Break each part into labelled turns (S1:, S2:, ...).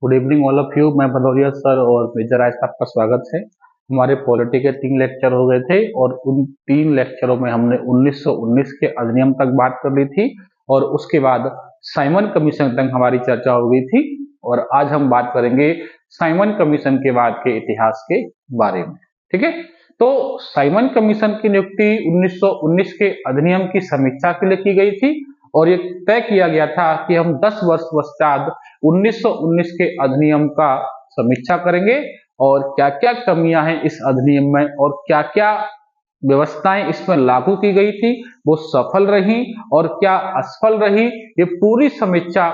S1: Good evening all of you. मैं Bhadauria sir और major राज का आपका स्वागत है। हमारे पॉलिटी के 3 लेक्चर हो गए थे और उन 3 लेक्चरों में हमने 1919 के अधिनियम तक बात कर ली थी और उसके बाद साइमन कमीशन तक हमारी चर्चा हो गई थी। और आज हम बात करेंगे साइमन कमीशन के बाद के इतिहास के बारे में। ठीक है, तो साइमन कमीशन की नियुक्ति 1919 के अधिनियम की समीक्षा के लिए की गई थी और ये तय किया गया था कि हम 10 वर्ष पश्चात 1919 के अधिनियम का समीक्षा करेंगे और क्या क्या कमियां हैं इस अधिनियम में और क्या क्या व्यवस्थाएं इसमें लागू की गई थी वो सफल रही और क्या असफल रही, ये पूरी समीक्षा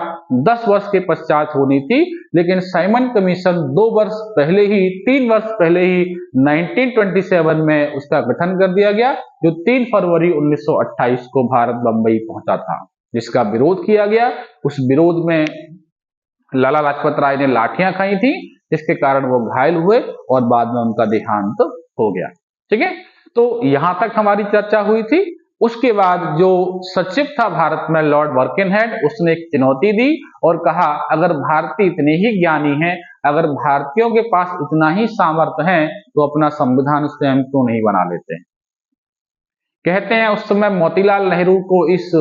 S1: 10 वर्ष के पश्चात होनी थी। लेकिन साइमन कमीशन 2 वर्ष पहले ही 3 वर्ष पहले ही 1927 में उसका गठन कर दिया गया, जो 3 फरवरी 1928 को भारत बंबई पहुंचा था, जिसका विरोध किया गया। उस विरोध में लाला लाजपत राय ने लाठियां खाई थी, जिसके कारण वो घायल हुए और बाद में उनका देहांत हो गया। ठीक है, तो यहां तक हमारी चर्चा हुई थी। उसके बाद जो सचिव था भारत में, लॉर्ड बर्किनहेड, उसने एक चुनौती दी और कहा अगर भारतीय इतने ही ज्ञानी हैं, अगर भारतीयों के पास इतना ही सामर्थ्य है तो अपना संविधान स्वयं क्यों नहीं बना लेते। कहते हैं उस समय मोतीलाल नेहरू को इस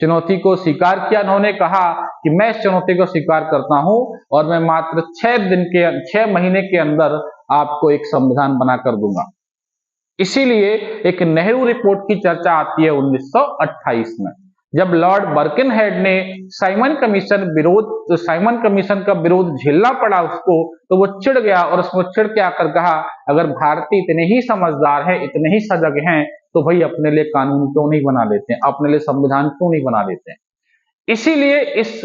S1: चुनौती को स्वीकार किया। उन्होंने कहा कि मैं इस चुनौती को स्वीकार करता हूं और मैं मात्र 6 महीने के अंदर आपको एक संविधान बनाकर दूंगा। इसीलिए एक नेहरू रिपोर्ट की चर्चा आती है 1928 में, जब लॉर्ड बर्किनहेड ने साइमन कमीशन का विरोध झेलना पड़ा उसको, तो वो चिढ़ गया और उसको चिढ़ के आकर कहा अगर भारतीय इतने ही समझदार हैं, इतने ही सजग हैं, तो भाई अपने लिए कानून क्यों नहीं बना लेते हैं, अपने लिए संविधान क्यों नहीं बना लेते हैं। इसीलिए इस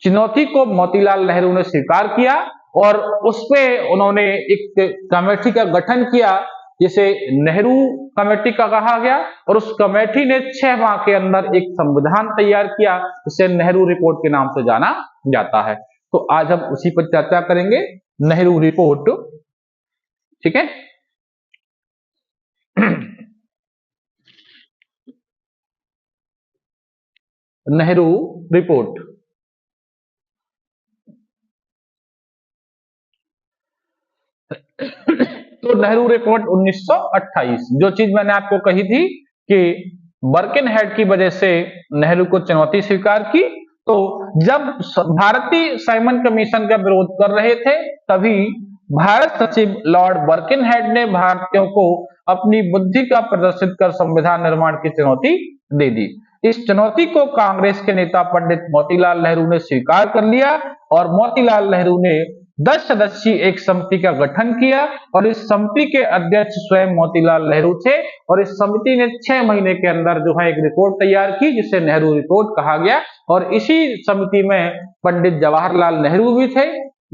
S1: चुनौती को मोतीलाल नेहरू ने स्वीकार किया और उसमें उन्होंने एक कमेटी का गठन किया जिसे नेहरू कमेटी का कहा गया और उस कमेटी ने 6 माह के अंदर एक संविधान तैयार किया, जिसे नेहरू रिपोर्ट के नाम से जाना जाता है। तो आज हम उसी पर चर्चा करेंगे, नेहरू रिपोर्ट। ठीक है, नेहरू रिपोर्ट। तो नेहरू रिपोर्ट 1928, जो चीज मैंने आपको कही थी कि बर्किनहेड की वजह से नेहरू को चुनौती स्वीकार की, तो जब भारतीय साइमन कमीशन का विरोध कर रहे थे तभी भारत सचिव लॉर्ड बर्किनहेड ने भारतीयों को अपनी बुद्धि का प्रदर्शित कर संविधान निर्माण की चुनौती दे दी। इस चुनौती को कांग्रेस के नेता पंडित मोतीलाल नेहरू ने स्वीकार कर लिया और मोतीलाल नेहरू ने 10 सदस्यीय एक समिति का गठन किया और इस समिति के अध्यक्ष स्वयं मोतीलाल नेहरू थे और इस समिति ने 6 महीने के अंदर जो है एक रिपोर्ट तैयार की, जिसे नेहरू रिपोर्ट कहा गया। और इसी समिति में पंडित जवाहरलाल नेहरू भी थे।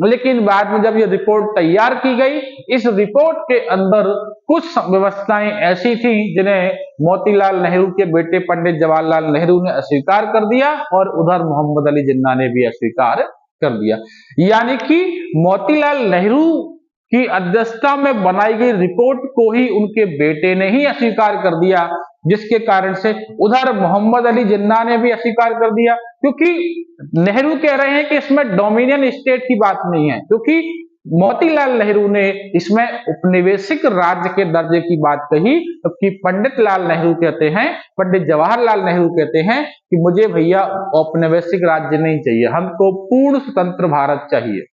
S1: लेकिन बाद में जब ये रिपोर्ट तैयार की गई, इस रिपोर्ट के अंदर कुछ व्यवस्थाएं ऐसी थी जिन्हें मोतीलाल नेहरू के बेटे पंडित जवाहरलाल नेहरू ने अस्वीकार कर दिया और उधर मोहम्मद अली जिन्ना ने भी अस्वीकार कर दिया। यानी कि मोतीलाल नेहरू की अध्यक्षता में बनाई गई रिपोर्ट को ही उनके बेटे ने ही अस्वीकार कर दिया, जिसके कारण से उधर मोहम्मद अली जिन्ना ने भी अस्वीकार कर दिया, क्योंकि नेहरू कह रहे हैं कि इसमें डोमिनियन स्टेट की बात नहीं है, क्योंकि मोतीलाल नेहरू ने इसमें उपनिवेशिक राज्य के दर्जे की बात कही, जबकि पंडित लाल नेहरू कहते हैं, पंडित जवाहरलाल नेहरू कहते हैं कि मुझे भैया औपनिवेशिक राज्य नहीं चाहिए, हमको पूर्ण स्वतंत्र भारत चाहिए।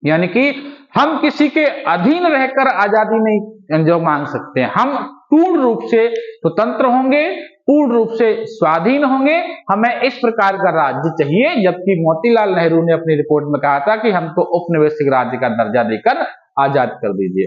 S1: यानी कि हम किसी के अधीन रहकर आजादी नहीं जो मांग सकते हैं, हम पूर्ण रूप से स्वतंत्र होंगे, पूर्ण रूप से स्वाधीन होंगे, हमें इस प्रकार का राज्य चाहिए। जबकि मोतीलाल नेहरू ने अपनी रिपोर्ट में कहा था कि हमको उपनिवेशिक राज्य का दर्जा देकर आजाद कर दीजिए।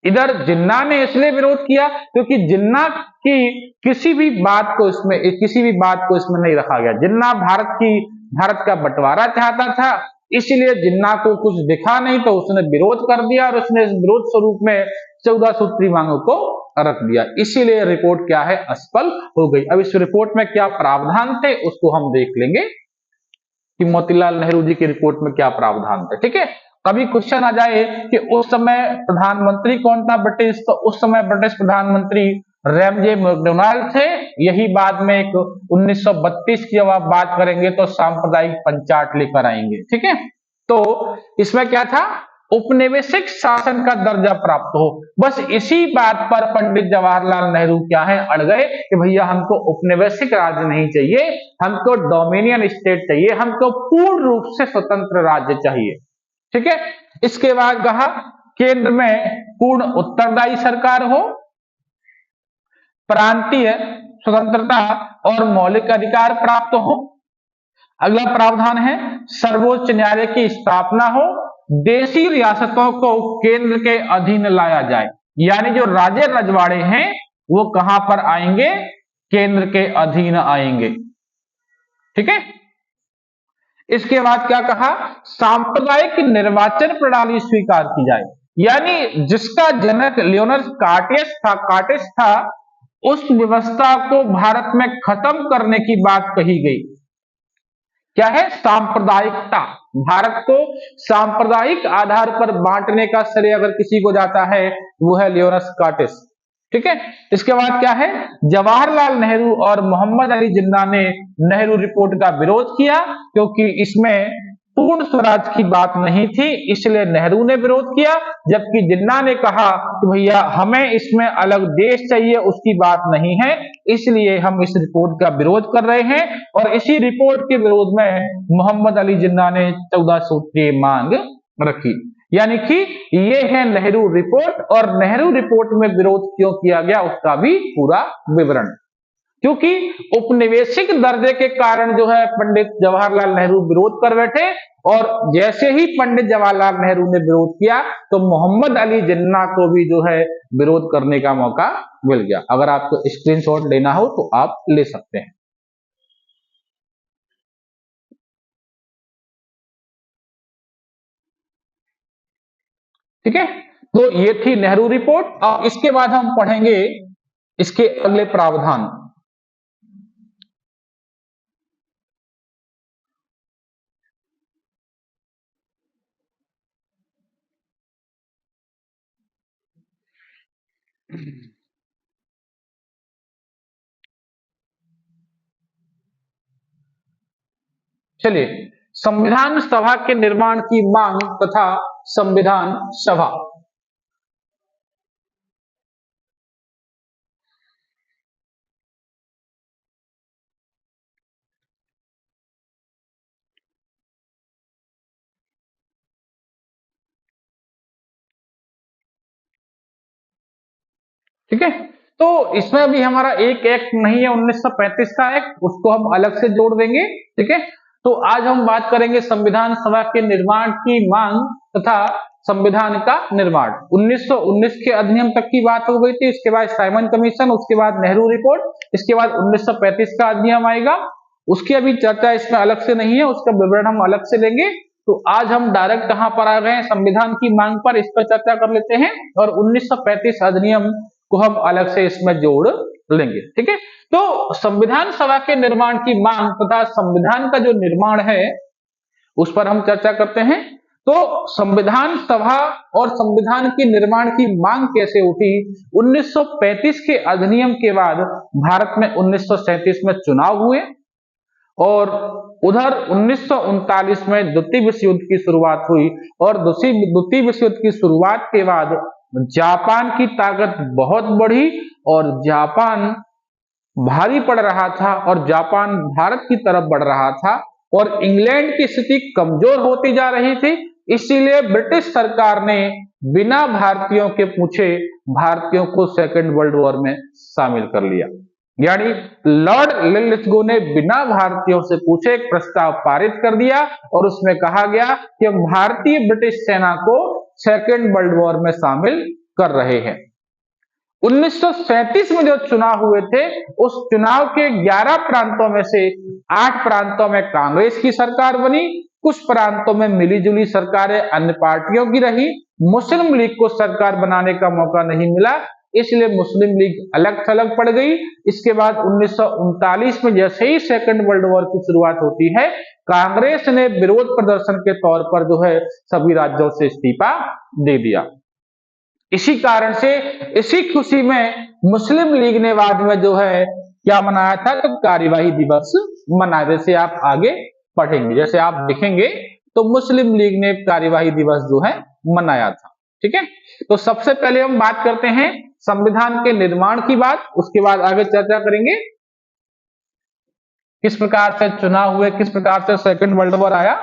S1: इधर जिन्ना ने इसलिए विरोध किया क्योंकि जिन्ना की किसी भी बात को इसमें नहीं रखा गया। जिन्ना भारत का बंटवारा चाहता था, इसलिए जिन्ना को कुछ दिखा नहीं तो उसने विरोध कर दिया और उसने इस विरोध स्वरूप में 14 सूत्री मांगों को रख दिया। इसीलिए रिपोर्ट क्या है, असफल हो गई। अब इस रिपोर्ट में क्या प्रावधान थे उसको हम देख लेंगे कि मोतीलाल नेहरू जी की रिपोर्ट में क्या प्रावधान थे। ठीक है, कभी क्वेश्चन आ जाए कि उस समय प्रधानमंत्री कौन था ब्रिटिश, तो उस समय ब्रिटिश प्रधानमंत्री रैमजे मैकडोनाल्ड थे। यही बाद में एक 1932 की जब आप बात करेंगे तो सांप्रदायिक पंचाट लेकर आएंगे। ठीक है, तो इसमें क्या था, उपनिवेशिक शासन का दर्जा प्राप्त हो। बस इसी बात पर पंडित जवाहरलाल नेहरू क्या है, अड़ गए कि भैया हमको उपनिवेशिक राज्य नहीं चाहिए, हमको डोमिनियन स्टेट चाहिए, हमको पूर्ण रूप से स्वतंत्र राज्य चाहिए। ठीक है। इसके बाद कहा केंद्र में पूर्ण उत्तरदायी सरकार हो, प्रांतीय स्वतंत्रता और मौलिक अधिकार प्राप्त हो। अगला प्रावधान है सर्वोच्च न्यायालय की स्थापना हो, देशी रियासतों को केंद्र के अधीन लाया जाए। यानी जो राज्य रजवाड़े हैं वो कहां पर आएंगे, केंद्र के अधीन आएंगे। ठीक है। इसके बाद क्या कहा, सांप्रदायिक निर्वाचन प्रणाली स्वीकार की जाए। यानी जिसका जनक लियोनस कार्टेस था उस व्यवस्था को भारत में खत्म करने की बात कही गई। क्या है, सांप्रदायिकता। भारत को सांप्रदायिक आधार पर बांटने का श्रेय अगर किसी को जाता है वो है लियोनस कार्टेस। ठीक है। इसके बाद क्या है, जवाहरलाल नेहरू और मोहम्मद अली जिन्ना ने नेहरू रिपोर्ट का विरोध किया क्योंकि इसमें पूर्ण स्वराज की बात नहीं थी, इसलिए नेहरू ने विरोध किया, जबकि जिन्ना ने कहा कि भैया हमें इसमें अलग देश चाहिए, उसकी बात नहीं है, इसलिए हम इस रिपोर्ट का विरोध कर रहे हैं। और इसी रिपोर्ट के विरोध में मोहम्मद अली जिन्ना ने 14 सूत्रीय मांग रखी। यानी कि ये है नेहरू रिपोर्ट, और नेहरू रिपोर्ट में विरोध क्यों किया गया उसका भी पूरा विवरण। क्योंकि उपनिवेशिक दर्जे के कारण जो है पंडित जवाहरलाल नेहरू विरोध कर बैठे, और जैसे ही पंडित जवाहरलाल नेहरू ने विरोध किया तो मोहम्मद अली जिन्ना को भी जो है विरोध करने का मौका मिल गया। अगर आपको स्क्रीनशॉट लेना हो तो आप ले सकते हैं। ठीक है। तो ये थी नेहरू रिपोर्ट। अब इसके बाद हम पढ़ेंगे इसके अगले प्रावधान। चलिए, संविधान सभा के निर्माण की मांग तथा संविधान सभा। ठीक है। तो इसमें भी हमारा एक एक्ट नहीं है 1935 का एक्ट, उसको हम अलग से जोड़ देंगे। ठीक है। तो आज हम बात करेंगे संविधान सभा के निर्माण की मांग तथा संविधान का निर्माण। 1919 के अधिनियम तक की बात हो गई थी, इसके बाद साइमन कमीशन, उसके बाद नेहरू रिपोर्ट, इसके बाद 1935 का अधिनियम आएगा। उसकी अभी चर्चा इसमें अलग से नहीं है, उसका विवरण हम अलग से लेंगे। तो आज हम डायरेक्ट कहां पर आ गए, संविधान की मांग पर, इस पर चर्चा कर लेते हैं, और 1935 अधिनियम को हम अलग से इसमें जोड़ लेंगे। ठीक है। तो संविधान सभा के निर्माण की मांग तथा संविधान का जो निर्माण है उस पर हम चर्चा करते हैं। तो संविधान सभा और संविधान के निर्माण की मांग कैसे उठी, 1935 के अधिनियम के बाद भारत में 1937 में चुनाव हुए, और उधर 1939 में द्वितीय विश्व युद्ध की शुरुआत हुई, और द्वितीय विश्व युद्ध की शुरुआत के बाद जापान की ताकत बहुत बढ़ी और जापान भारी पड़ रहा था, और जापान भारत की तरफ बढ़ रहा था, और इंग्लैंड की स्थिति कमजोर होती जा रही थी। इसीलिए ब्रिटिश सरकार ने बिना भारतीयों के पूछे भारतीयों को सेकेंड वर्ल्ड वॉर में शामिल कर लिया। यानी लॉर्ड लिलिथगो ने बिना भारतीयों से पूछे एक प्रस्ताव पारित कर दिया, और उसमें कहा गया कि हम भारतीय ब्रिटिश सेना को सेकेंड वर्ल्ड वॉर में शामिल कर रहे हैं। 1937 में जो चुनाव हुए थे, उस चुनाव के 11 प्रांतों में से 8 प्रांतों में कांग्रेस की सरकार बनी, कुछ प्रांतों में मिलीजुली सरकारें अन्य पार्टियों की रही। मुस्लिम लीग को सरकार बनाने का मौका नहीं मिला, इसलिए मुस्लिम लीग अलग थलग पड़ गई। इसके बाद 1939 में जैसे ही सेकंड वर्ल्ड वॉर की शुरुआत होती है, कांग्रेस ने विरोध प्रदर्शन के तौर पर जो है सभी राज्यों से इस्तीफा दे दिया। इसी कारण से इसी खुशी में मुस्लिम लीग ने बाद में जो है क्या मनाया था, तो कार्यवाही दिवस मनाया। जैसे आप आगे पढ़ेंगे, जैसे आप देखेंगे तो मुस्लिम लीग ने कार्यवाही दिवस जो है मनाया था। ठीक है, तो सबसे पहले हम बात करते हैं संविधान के निर्माण की बात, उसके बाद आगे चर्चा करेंगे किस प्रकार से चुनाव हुए, किस प्रकार से सेकंड वर्ल्ड वॉर आया।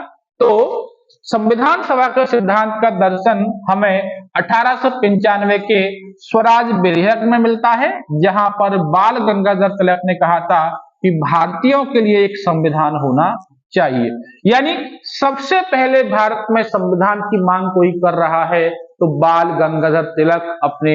S1: तो संविधान सभा के सिद्धांत का दर्शन हमें 1895 के स्वराज विधेयक में मिलता है, जहां पर बाल गंगाधर तिलक ने कहा था कि भारतीयों के लिए एक संविधान होना चाहिए। यानी सबसे पहले भारत में संविधान की मांग कोई कर रहा है तो बाल गंगाधर तिलक अपने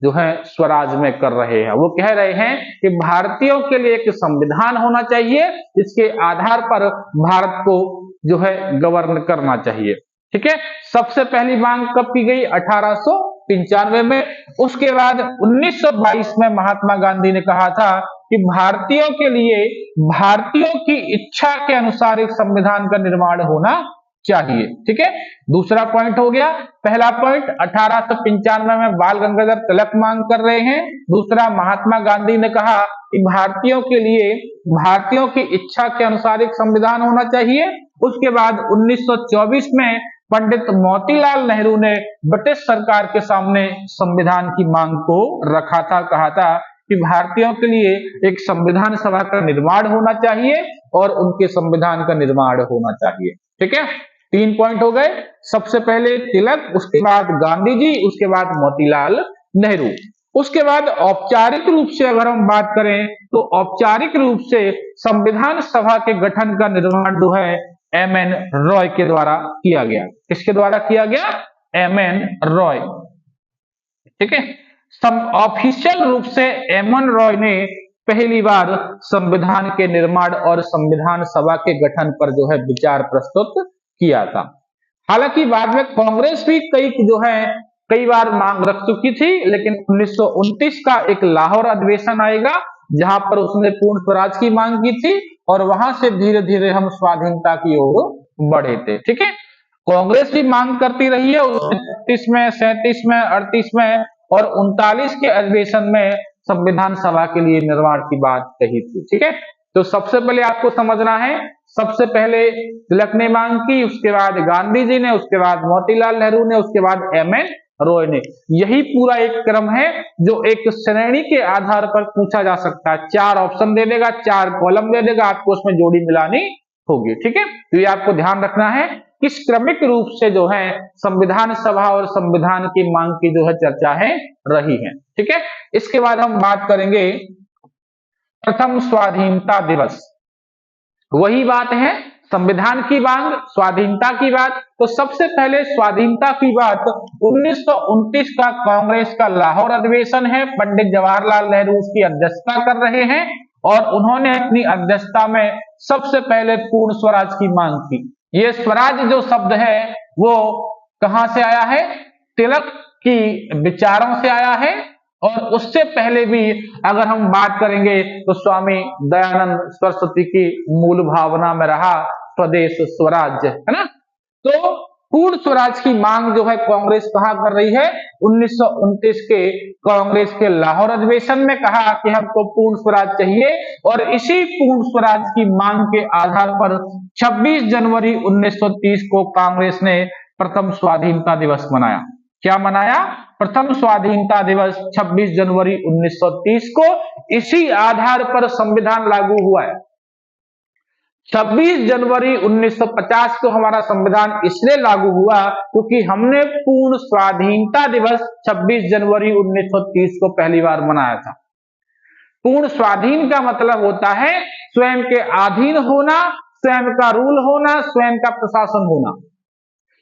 S1: जो है स्वराज में कर रहे हैं। वो कह रहे हैं कि भारतीयों के लिए एक संविधान होना चाहिए, इसके आधार पर भारत को जो है गवर्न करना चाहिए। ठीक है, सबसे पहली मांग कब की गई? 1895 में। उसके बाद 1922 में महात्मा गांधी ने कहा था कि भारतीयों के लिए भारतीयों की इच्छा के अनुसार एक संविधान का निर्माण होना चाहिए। ठीक है, दूसरा पॉइंट हो गया। पहला पॉइंट 1895 में बाल गंगाधर तिलक मांग कर रहे हैं, दूसरा महात्मा गांधी ने कहा कि भारतीयों के लिए भारतीयों की इच्छा के अनुसार एक संविधान होना चाहिए। उसके बाद 1924 में पंडित मोतीलाल नेहरू ने ब्रिटिश सरकार के सामने संविधान की मांग को रखा था, कहा था कि भारतीयों के लिए एक संविधान सभा का निर्माण होना चाहिए और उनके संविधान का निर्माण होना चाहिए। ठीक है, 3 पॉइंट हो गए। सबसे पहले तिलक, उसके बाद गांधी जी, उसके बाद मोतीलाल नेहरू। उसके बाद औपचारिक रूप से अगर हम बात करें तो औपचारिक रूप से संविधान सभा के गठन का निर्माण जो है एम.एन. रॉय के द्वारा किया गया। किसके द्वारा किया गया? एम.एन. रॉय। ठीक है, ऑफिशियल रूप से एम.एन. रॉय ने पहली बार संविधान के निर्माण और संविधान सभा के गठन पर जो है विचार प्रस्तुत किया था। हालांकि बाद में कांग्रेस भी कई बार मांग रख चुकी थी, लेकिन 1929 का एक लाहौर अधिवेशन आएगा जहां पर उसने पूर्ण स्वराज की मांग की थी और वहां से धीरे धीरे हम स्वाधीनता की ओर बढ़े थे। ठीक है, कांग्रेस भी मांग करती रही है, 36 में, 37 में, 38 में और 39 के अधिवेशन में संविधान सभा के लिए निर्माण की बात कही थी। ठीक है, तो सबसे पहले आपको समझना है, सबसे पहले तिलक ने मांग की, उसके बाद गांधी जी ने, उसके बाद मोतीलाल नेहरू ने, उसके बाद एम.एन. रॉय ने। यही पूरा एक क्रम है जो एक श्रेणी के आधार पर पूछा जा सकता है। 4 ऑप्शन दे देगा, 4 कॉलम दे देगा, आपको उसमें जोड़ी मिलानी होगी। ठीक है, तो ये आपको ध्यान रखना है किस क्रमिक रूप से जो है संविधान सभा और संविधान की मांग की जो है चर्चा है रही है। ठीक है, इसके बाद हम बात करेंगे प्रथम स्वाधीनता दिवस। वही बात है, संविधान की मांग, स्वाधीनता की बात। तो सबसे पहले स्वाधीनता की बात 1929 का कांग्रेस का लाहौर अधिवेशन है, पंडित जवाहरलाल नेहरू उसकी अध्यक्षता कर रहे हैं और उन्होंने अपनी अध्यक्षता में सबसे पहले पूर्ण स्वराज की मांग की। ये स्वराज जो शब्द है वो कहां से आया है? तिलक की विचारों से आया है और उससे पहले भी अगर हम बात करेंगे तो स्वामी दयानंद सरस्वती की मूल भावना में रहा स्वदेश स्वराज, है ना। तो पूर्ण स्वराज की मांग जो है कांग्रेस कहां कर रही है? 1929 के कांग्रेस के लाहौर अधिवेशन में कहा कि हमको पूर्ण स्वराज चाहिए और इसी पूर्ण स्वराज की मांग के आधार पर 26 जनवरी 1930 को कांग्रेस ने प्रथम स्वाधीनता दिवस मनाया। क्या मनाया? प्रथम स्वाधीनता दिवस 26 जनवरी 1930 को। इसी आधार पर संविधान लागू हुआ है। 26 जनवरी 1950 को हमारा संविधान इसलिए लागू हुआ क्योंकि हमने पूर्ण स्वाधीनता दिवस 26 जनवरी 1930 को पहली बार मनाया था। पूर्ण स्वाधीन का मतलब होता है स्वयं के अधीन होना, स्वयं का रूल होना, स्वयं का प्रशासन होना।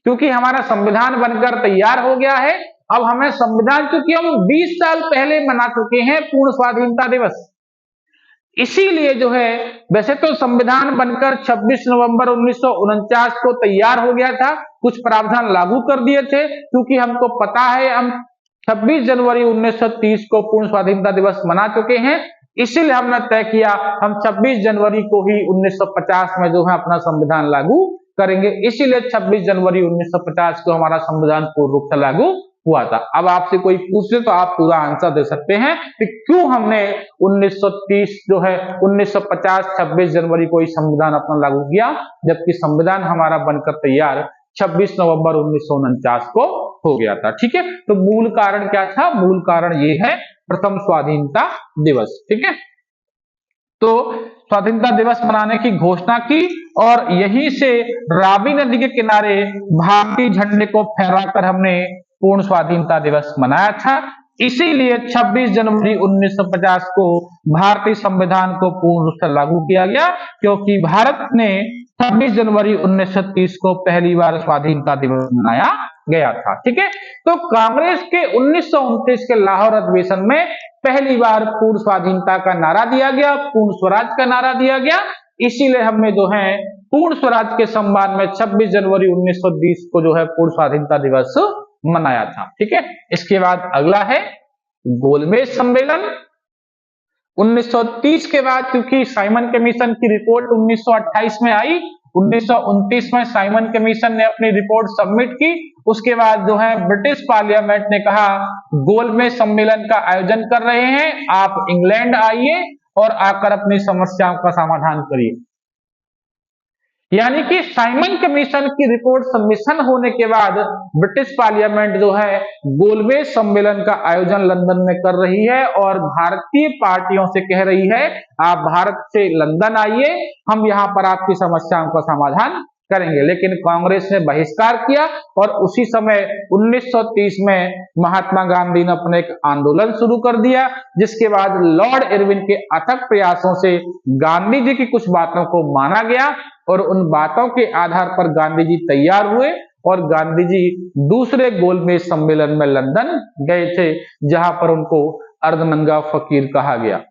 S1: क्योंकि हमारा संविधान बनकर तैयार हो गया है, अब हमें संविधान, क्योंकि हम 20 साल पहले मना चुके हैं पूर्ण स्वाधीनता दिवस, इसीलिए जो है वैसे तो संविधान बनकर 26 नवंबर 1949 को तैयार हो गया था, कुछ प्रावधान लागू कर दिए थे, क्योंकि हमको पता है हम 26 जनवरी 1930 को पूर्ण स्वाधीनता दिवस मना चुके हैं, इसीलिए हमने तय किया हम 26 जनवरी को ही 1950 में जो है अपना संविधान लागू करेंगे। इसीलिए 26 जनवरी 1950 को हमारा संविधान पूर्ण रूप से लागू हुआ था। अब आपसे कोई पूछे तो आप पूरा आंसर दे सकते हैं कि क्यों हमने 1930 जो है 1950 26 जनवरी को ही संविधान अपना लागू किया, जबकि संविधान हमारा बनकर तैयार 26 नवंबर 1949 को हो गया था। ठीक है, तो मूल कारण क्या था? मूल कारण ये है प्रथम स्वाधीनता दिवस। ठीक है, तो स्वाधीनता दिवस मनाने की घोषणा की और यहीं से रावी नदी के किनारे भारतीय झंडे को फहराकर हमने पूर्ण स्वाधीनता दिवस मनाया था। इसीलिए 26 जनवरी 1950 को भारतीय संविधान को पूर्ण रूप से लागू किया गया, क्योंकि भारत ने 26 जनवरी 1930 को पहली बार स्वाधीनता दिवस मनाया गया था। ठीक है, तो कांग्रेस के 1929 के लाहौर अधिवेशन में पहली बार पूर्ण स्वाधीनता का नारा दिया गया, पूर्ण स्वराज का नारा दिया गया। इसीलिए हमने जो है पूर्ण स्वराज के सम्मान में 26 जनवरी 1920 को जो है पूर्ण स्वाधीनता दिवस मनाया था। ठीक है, इसके बाद अगला है गोलमेज सम्मेलन। 1930 के बाद क्योंकि साइमन कमीशन की रिपोर्ट 1928 में आई, 1929 में साइमन कमीशन ने अपनी रिपोर्ट सबमिट की। उसके बाद जो है ब्रिटिश पार्लियामेंट ने कहा गोलमेज सम्मेलन का आयोजन कर रहे हैं, आप इंग्लैंड आइए और आकर अपनी समस्याओं का समाधान करिए। यानी कि साइमन कमीशन की रिपोर्ट सबमिशन होने के बाद ब्रिटिश पार्लियामेंट जो है गोलमेज सम्मेलन का आयोजन लंदन में कर रही है और भारतीय पार्टियों से कह रही है आप भारत से लंदन आइए, हम यहां पर आपकी समस्याओं का समाधान करेंगे। लेकिन कांग्रेस ने बहिष्कार किया और उसी समय 1930 में महात्मा गांधी ने अपने एक आंदोलन शुरू कर दिया, जिसके बाद लॉर्ड इरविन के अथक प्रयासों से गांधी जी की कुछ बातों को माना गया और उन बातों के आधार पर गांधी जी तैयार हुए और गांधी जी दूसरे गोलमेज सम्मेलन में लंदन गए थे, जहां पर उनको अर्धनंगा फकीर कहा गया।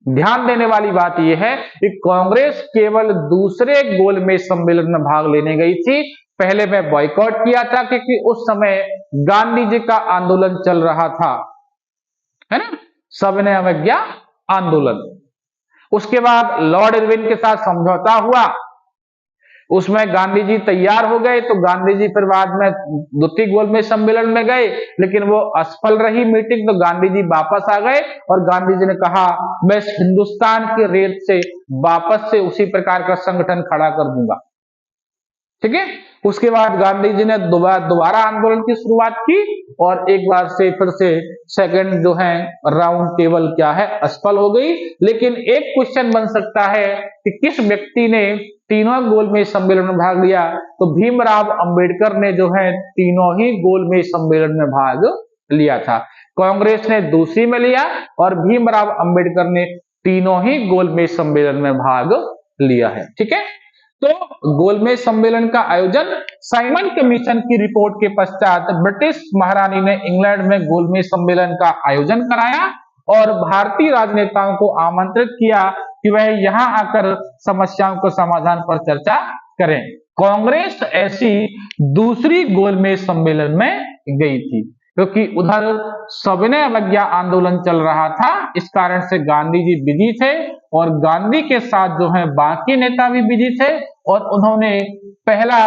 S1: ध्यान देने वाली बात यह है कि कांग्रेस केवल दूसरे गोलमेज सम्मेलन में भाग लेने गई थी, पहले में बॉयकॉट किया था क्योंकि उस समय गांधी जी का आंदोलन चल रहा था, है ना, सविनय अवज्ञा आंदोलन। उसके बाद लॉर्ड इरविन के साथ समझौता हुआ, उसमें गांधी जी तैयार हो गए, तो गांधी जी फिर बाद में द्वितीय गोलमेज सम्मेलन में गए, लेकिन वो असफल रही मीटिंग, तो गांधी जी वापस आ गए और गांधी जी ने कहा मैं हिंदुस्तान के रेत से वापस से उसी प्रकार का संगठन खड़ा कर दूंगा। ठीक है, उसके बाद गांधी जी ने दोबारा आंदोलन की शुरुआत की और एक बार से फिर से सेकंड जो है राउंड टेबल क्या है असफल हो गई। लेकिन एक क्वेश्चन बन सकता है कि किस व्यक्ति ने तीनों गोलमेज सम्मेलन में भाग लिया? तो भीमराव अंबेडकर ने जो है तीनों ही गोलमेज सम्मेलन में भाग लिया था। कांग्रेस ने दूसरी में लिया और भीमराव अंबेडकर ने तीनों ही गोलमेज सम्मेलन में भाग लिया है। ठीक है, तो गोलमेज सम्मेलन का आयोजन साइमन कमीशन की रिपोर्ट के पश्चात ब्रिटिश महारानी ने इंग्लैंड में गोलमेज सम्मेलन का आयोजन कराया और भारतीय राजनेताओं को आमंत्रित किया कि वह यहां आकर समस्याओं के समाधान पर चर्चा करें। कांग्रेस ऐसी दूसरी गोलमेज सम्मेलन में गई थी क्योंकि उधर सविनय अवज्ञा आंदोलन चल रहा था, इस कारण से गांधी जी बिजी थे और गांधी के साथ जो है बाकी नेता भी बिजी थे और उन्होंने पहला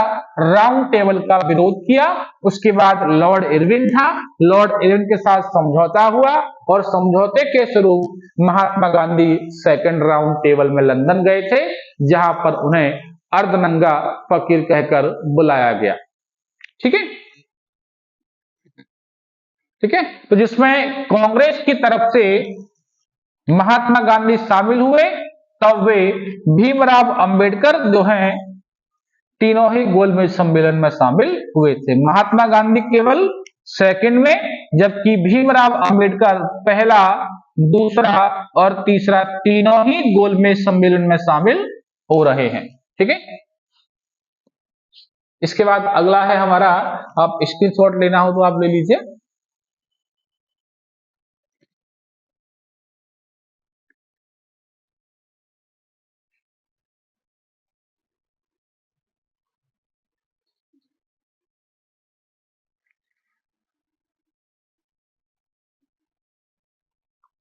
S1: राउंड टेबल का विरोध किया। उसके बाद लॉर्ड इरविन था, लॉर्ड इरविन के साथ समझौता हुआ और समझौते के स्वरूप Mahatma Gandhi second round table में लंदन गए थे, जहां पर उन्हें अर्धनंगा फकीर कहकर बुलाया गया। ठीक है, ठीक है, तो जिसमें कांग्रेस की तरफ से महात्मा गांधी शामिल हुए, तब वे भीमराव अंबेडकर जो हैं तीनों ही गोलमेज सम्मेलन में शामिल हुए थे। महात्मा गांधी केवल सेकंड में, जबकि भीमराव अंबेडकर पहला, दूसरा और तीसरा तीनों ही गोलमेज सम्मेलन में शामिल हो रहे हैं। ठीक है, इसके बाद अगला है हमारा, आप स्क्रीनशॉट लेना हो तो आप ले लीजिए।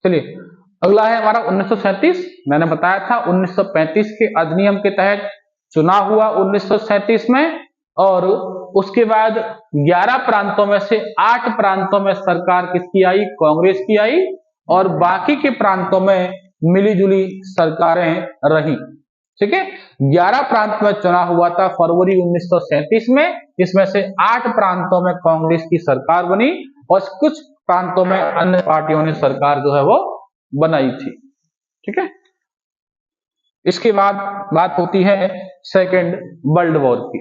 S1: चलिए, अगला है हमारा 1937। मैंने बताया था 1935 के अधिनियम के तहत चुनाव हुआ 1937 में और उसके बाद 11 प्रांतों में से 8 प्रांतों में सरकार किसकी आई? कांग्रेस की आई, और बाकी के प्रांतों में मिली-जुली सरकारें रही। ठीक है, 11 प्रांत में चुनाव हुआ था फरवरी 1937 में, इसमें से 8 प्रांतों में कांग्रेस की सरकार बनी और कुछ प्रांतों में अन्य पार्टियों ने सरकार जो है वो बनाई थी। ठीक है, इसके बाद बात होती है सेकेंड वर्ल्ड वॉर की।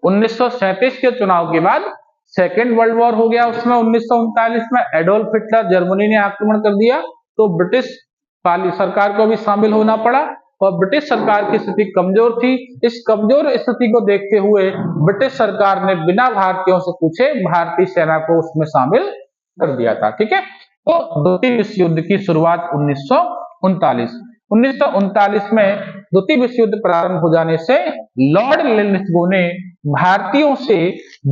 S1: 1937 के चुनाव के बाद सेकेंड वर्ल्ड वॉर हो गया। उसमें 1939 में एडोल्फ हिटलर जर्मनी ने आक्रमण कर दिया, तो ब्रिटिश सरकार को भी शामिल होना पड़ा और ब्रिटिश सरकार की स्थिति कमजोर थी। इस कमजोर स्थिति को देखते हुए ब्रिटिश सरकार ने बिना भारतीयों से पूछे भारतीय सेना को उसमें शामिल कर दिया था। ठीक है, तो द्वितीय विश्व युद्ध की शुरुआत 1939 में द्वितीय विश्व युद्ध प्रारंभ हो जाने से लॉर्ड लिलिथगो ने भारतीयों से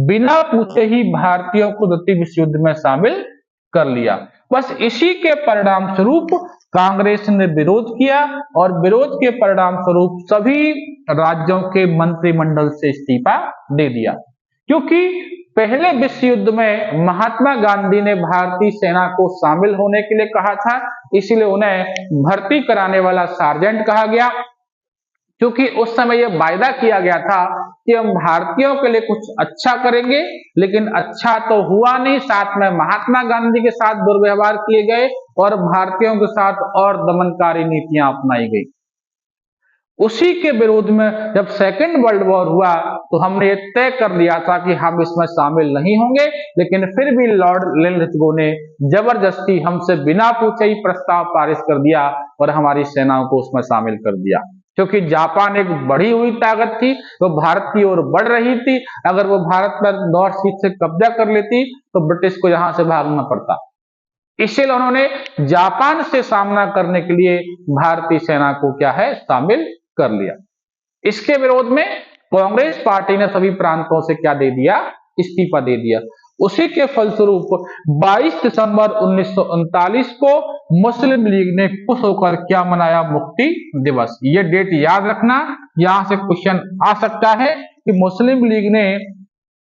S1: बिना पूछे ही भारतीयों को द्वितीय विश्व युद्ध में शामिल कर लिया। बस इसी के परिणाम स्वरूप कांग्रेस ने विरोध किया और विरोध के परिणाम स्वरूप सभी राज्यों के मंत्रिमंडल से इस्तीफा दे दिया, क्योंकि पहले विश्व युद्ध में महात्मा गांधी ने भारतीय सेना को शामिल होने के लिए कहा था, इसलिए उन्हें भर्ती कराने वाला सार्जेंट कहा गया, क्योंकि उस समय यह वायदा किया गया था कि हम भारतीयों के लिए कुछ अच्छा करेंगे, लेकिन अच्छा तो हुआ नहीं, साथ में महात्मा गांधी के साथ दुर्व्यवहार किए गए और भारतीयों के साथ और दमनकारी नीतियां अपनाई गई। उसी के विरोध में जब सेकेंड वर्ल्ड वॉर हुआ तो हमने ये तय कर लिया था कि हम इसमें शामिल नहीं होंगे, लेकिन फिर भी लॉर्ड लिलिथगो ने जबरदस्ती हमसे बिना पूछे ही प्रस्ताव पारित कर दिया और हमारी सेनाओं को उसमें शामिल कर दिया, क्योंकि जापान एक बढ़ी हुई ताकत थी, वो भारत की ओर बढ़ रही थी। अगर वो भारत पर नॉर्थ ईस्ट से कब्जा कर लेती तो ब्रिटिश को यहां से भागना पड़ता, इसलिए उन्होंने जापान से सामना करने के लिए भारतीय सेना को क्या है शामिल कर लिया। इसके विरोध में कांग्रेस पार्टी ने सभी प्रांतों से क्या दे दिया? इस्तीफा दे दिया। उसी के फलस्वरूप 22 दिसंबर 1939 को मुस्लिम लीग ने खुश होकर क्या मनाया? मुक्ति दिवस। ये डेट याद रखना, यहां से क्वेश्चन आ सकता है कि मुस्लिम लीग ने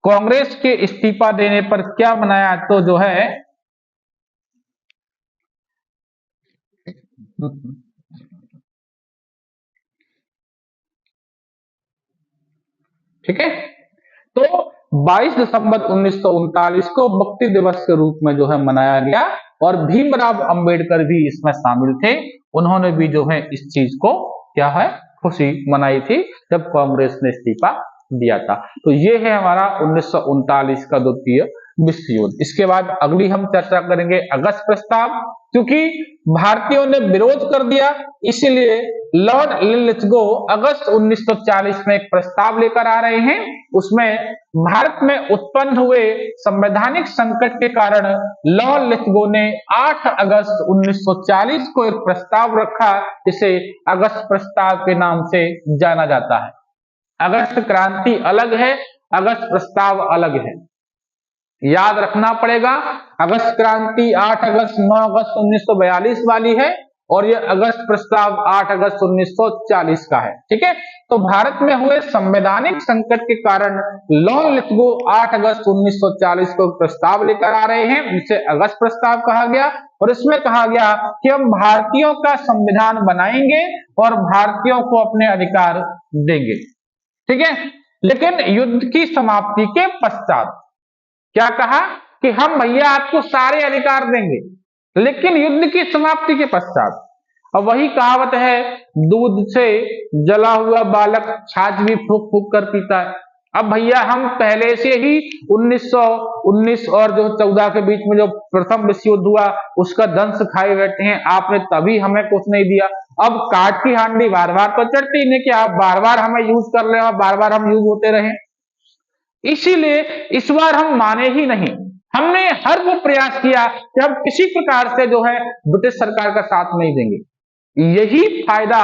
S1: कांग्रेस के इस्तीफा देने पर क्या मनाया, तो जो है ठीक है, तो 22 दिसंबर 1939 को मुक्ति दिवस के रूप में जो है मनाया गया और भीमराव अंबेडकर भी इसमें शामिल थे। उन्होंने भी जो है इस चीज को क्या है खुशी मनाई थी जब कांग्रेस ने इस्तीफा दिया था। तो ये है हमारा 1939 का द्वितीय विश्व युद्ध। इसके बाद अगली हम चर्चा करेंगे अगस्त प्रस्ताव, क्योंकि भारतीयों ने विरोध कर दिया इसलिए लॉर्ड लिलिथगो अगस्त 1940 में एक प्रस्ताव लेकर आ रहे हैं। उसमें भारत में उत्पन्न हुए संवैधानिक संकट के कारण लॉर्ड लिलिथगो ने 8 अगस्त 1940 को एक प्रस्ताव रखा, जिसे अगस्त प्रस्ताव के नाम से जाना जाता है। अगस्त क्रांति अलग है, अगस्त प्रस्ताव अलग है, याद रखना पड़ेगा। अगस्त क्रांति 8 अगस्त 9 अगस्त 1942 वाली है और यह अगस्त प्रस्ताव 8 अगस्त 1940 का है। ठीक है, तो भारत में हुए संवैधानिक संकट के कारण लॉर्ड लिलिथगो 8 अगस्त 1940 को प्रस्ताव लेकर आ रहे हैं, जिसे अगस्त प्रस्ताव कहा गया। और इसमें कहा गया कि हम भारतीयों का संविधान बनाएंगे और भारतीयों को अपने अधिकार देंगे। ठीक है, लेकिन युद्ध की समाप्ति के पश्चात क्या कहा कि हम भैया आपको सारे अधिकार देंगे, लेकिन युद्ध की समाप्ति के पश्चात। अब वही कहावत है, दूध से जला हुआ बालक छाछ भी फूंक फूंक कर पीता है। अब भैया हम पहले से ही 1919 और जो 14 के बीच में जो प्रथम विश्व युद्ध हुआ उसका दंश खाए बैठे हैं, आपने तभी हमें कुछ नहीं दिया। अब काट की हांडी बार बार तो चढ़ती नहीं कि आप बार बार हमें यूज कर ले और बार बार हम यूज होते रहे। इसीलिए इस बार हम माने ही नहीं। हमने हर वो प्रयास किया कि हम किसी प्रकार से जो है ब्रिटिश सरकार का साथ नहीं देंगे। यही फायदा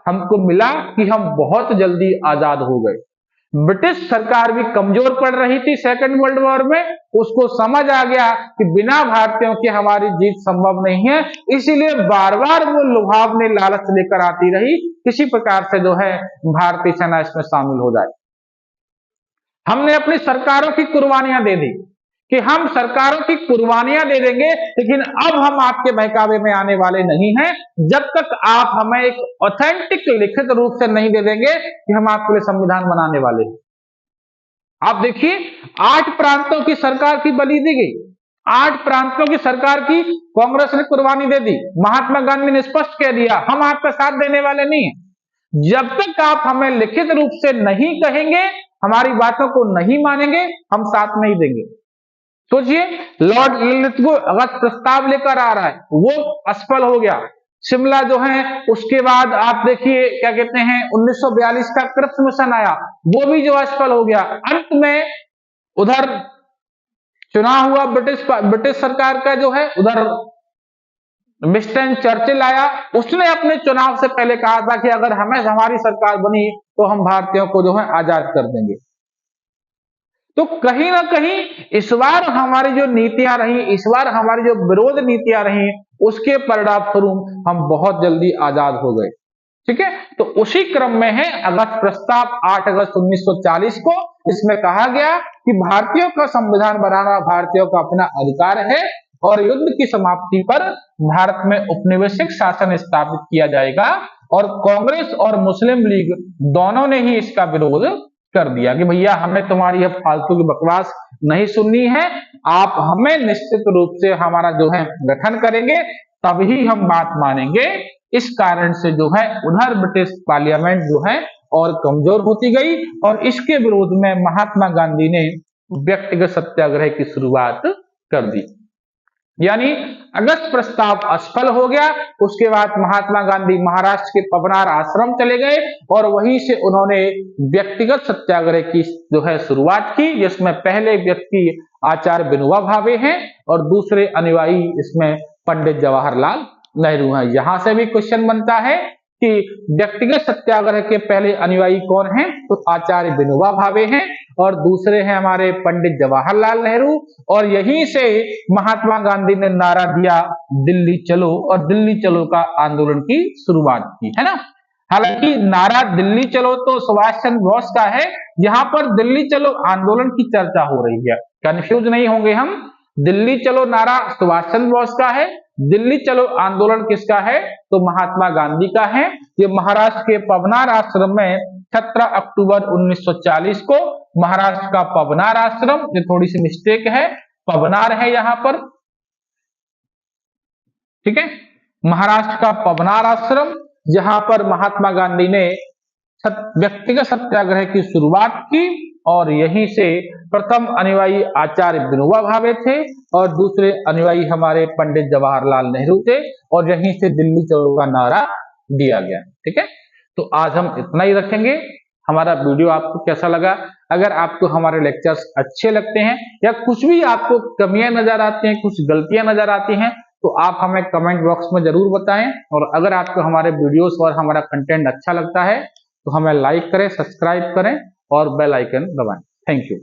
S1: हमको मिला कि हम बहुत जल्दी आजाद हो गए। ब्रिटिश सरकार भी कमजोर पड़ रही थी सेकेंड वर्ल्ड वॉर में, उसको समझ आ गया कि बिना भारतीयों के हमारी जीत संभव नहीं है, इसीलिए बार बार वो लुभावने लालच लेकर आती रही किसी प्रकार से जो है भारतीय सेना इसमें शामिल हो जाए। हमने अपनी सरकारों की कुर्बानियां दे दी कि हम सरकारों की कुर्बानियां दे देंगे, लेकिन अब हम आपके बहकावे में आने वाले नहीं हैं जब तक आप हमें एक ऑथेंटिक लिखित रूप से नहीं दे देंगे कि हम आपके लिए संविधान बनाने वाले हैं। आप देखिए 8 प्रांतों की सरकार की बलि दी गई, 8 प्रांतों की सरकार की कांग्रेस ने कुर्बानी दे दी। महात्मा गांधी ने स्पष्ट कह दिया हम आपका साथ देने वाले नहीं हैं। जब तक आप हमें लिखित रूप से नहीं कहेंगे, हमारी बातों को नहीं मानेंगे, हम साथ नहीं देंगे। सोचिए, लॉर्ड ललितपुर अगस्त प्रस्ताव लेकर आ रहा है, वो असफल हो गया। शिमला जो है, उसके बाद आप देखिए क्या कहते हैं 1942 का क्रिप्स मिशन आया, वो भी जो असफल हो गया। अंत में उधर चुनाव हुआ ब्रिटिश सरकार का जो है, उधर विंस्टन चर्चिल आया, उसने अपने चुनाव से पहले कहा था कि अगर हमारी सरकार बनी तो हम भारतीयों को जो है आजाद कर देंगे। तो कहीं ना कहीं इस बार हमारी जो नीतियां रही, इस बार हमारी जो विरोध नीतियां रही, उसके परिणाम स्वरूप हम बहुत जल्दी आजाद हो गए। ठीक है, तो उसी क्रम में है अगस्त प्रस्ताव 8 अगस्त 1940 को। इसमें कहा गया कि भारतीयों का संविधान बनाना भारतीयों का अपना अधिकार है और युद्ध की समाप्ति पर भारत में उपनिवेशिक शासन स्थापित किया जाएगा। और कांग्रेस और मुस्लिम लीग दोनों ने ही इसका विरोध कर दिया कि भैया हमें तुम्हारी अब फालतू की बकवास नहीं सुननी है, आप हमें निश्चित रूप से हमारा जो है गठन करेंगे तभी हम बात मानेंगे। इस कारण से जो है उधर ब्रिटिश पार्लियामेंट जो है और कमजोर होती गई और इसके विरोध में महात्मा गांधी ने व्यक्तिगत सत्याग्रह की शुरुआत कर दी। यानी अगस्त प्रस्ताव असफल हो गया। उसके बाद महात्मा गांधी महाराष्ट्र के पवनार आश्रम चले गए और वहीं से उन्होंने व्यक्तिगत सत्याग्रह की जो है शुरुआत की, जिसमें पहले व्यक्ति आचार्य विनोबा भावे हैं और दूसरे अनुयायी इसमें पंडित जवाहरलाल नेहरू हैं। यहां से भी क्वेश्चन बनता है कि व्यक्तिगत सत्याग्रह के पहले अनुयायी कौन हैं, तो आचार्य विनोबा भावे हैं और दूसरे हैं हमारे पंडित जवाहरलाल नेहरू। और यहीं से महात्मा गांधी ने नारा दिया दिल्ली चलो और दिल्ली चलो का आंदोलन की शुरुआत की, है ना। हालांकि नारा दिल्ली चलो तो सुभाष चंद्र बोस का है, यहाँ पर दिल्ली चलो आंदोलन की चर्चा हो रही है, कंफ्यूज नहीं होंगे हम। दिल्ली चलो नारा सुभाष चंद्र बोस का है, दिल्ली चलो आंदोलन किसका है, तो महात्मा गांधी का है। ये महाराष्ट्र के पवनार आश्रम में 17 अक्टूबर 1940 को, महाराष्ट्र का पवनार आश्रम, ये थोड़ी सी मिस्टेक है, पवनार है यहाँ पर, ठीक है, महाराष्ट्र का पवनार आश्रम, जहां पर महात्मा गांधी ने व्यक्तिगत सत्याग्रह की शुरुआत की और यहीं से प्रथम अनुयायी आचार्य विनोबा भावे थे और दूसरे अनुयायी हमारे पंडित जवाहरलाल नेहरू थे और यहीं से दिल्ली चलो का नारा दिया गया। ठीक है, तो आज हम इतना ही रखेंगे। हमारा वीडियो आपको कैसा लगा? अगर आपको हमारे लेक्चर्स अच्छे लगते हैं या कुछ भी आपको कमियां नजर आती हैं, कुछ गलतियां नजर आती हैं, तो आप हमें कमेंट बॉक्स में जरूर बताएं। और अगर आपको हमारे वीडियोस और हमारा कंटेंट अच्छा लगता है तो हमें लाइक करें, सब्सक्राइब करें और बेल आइकन दबाएं। Thank you.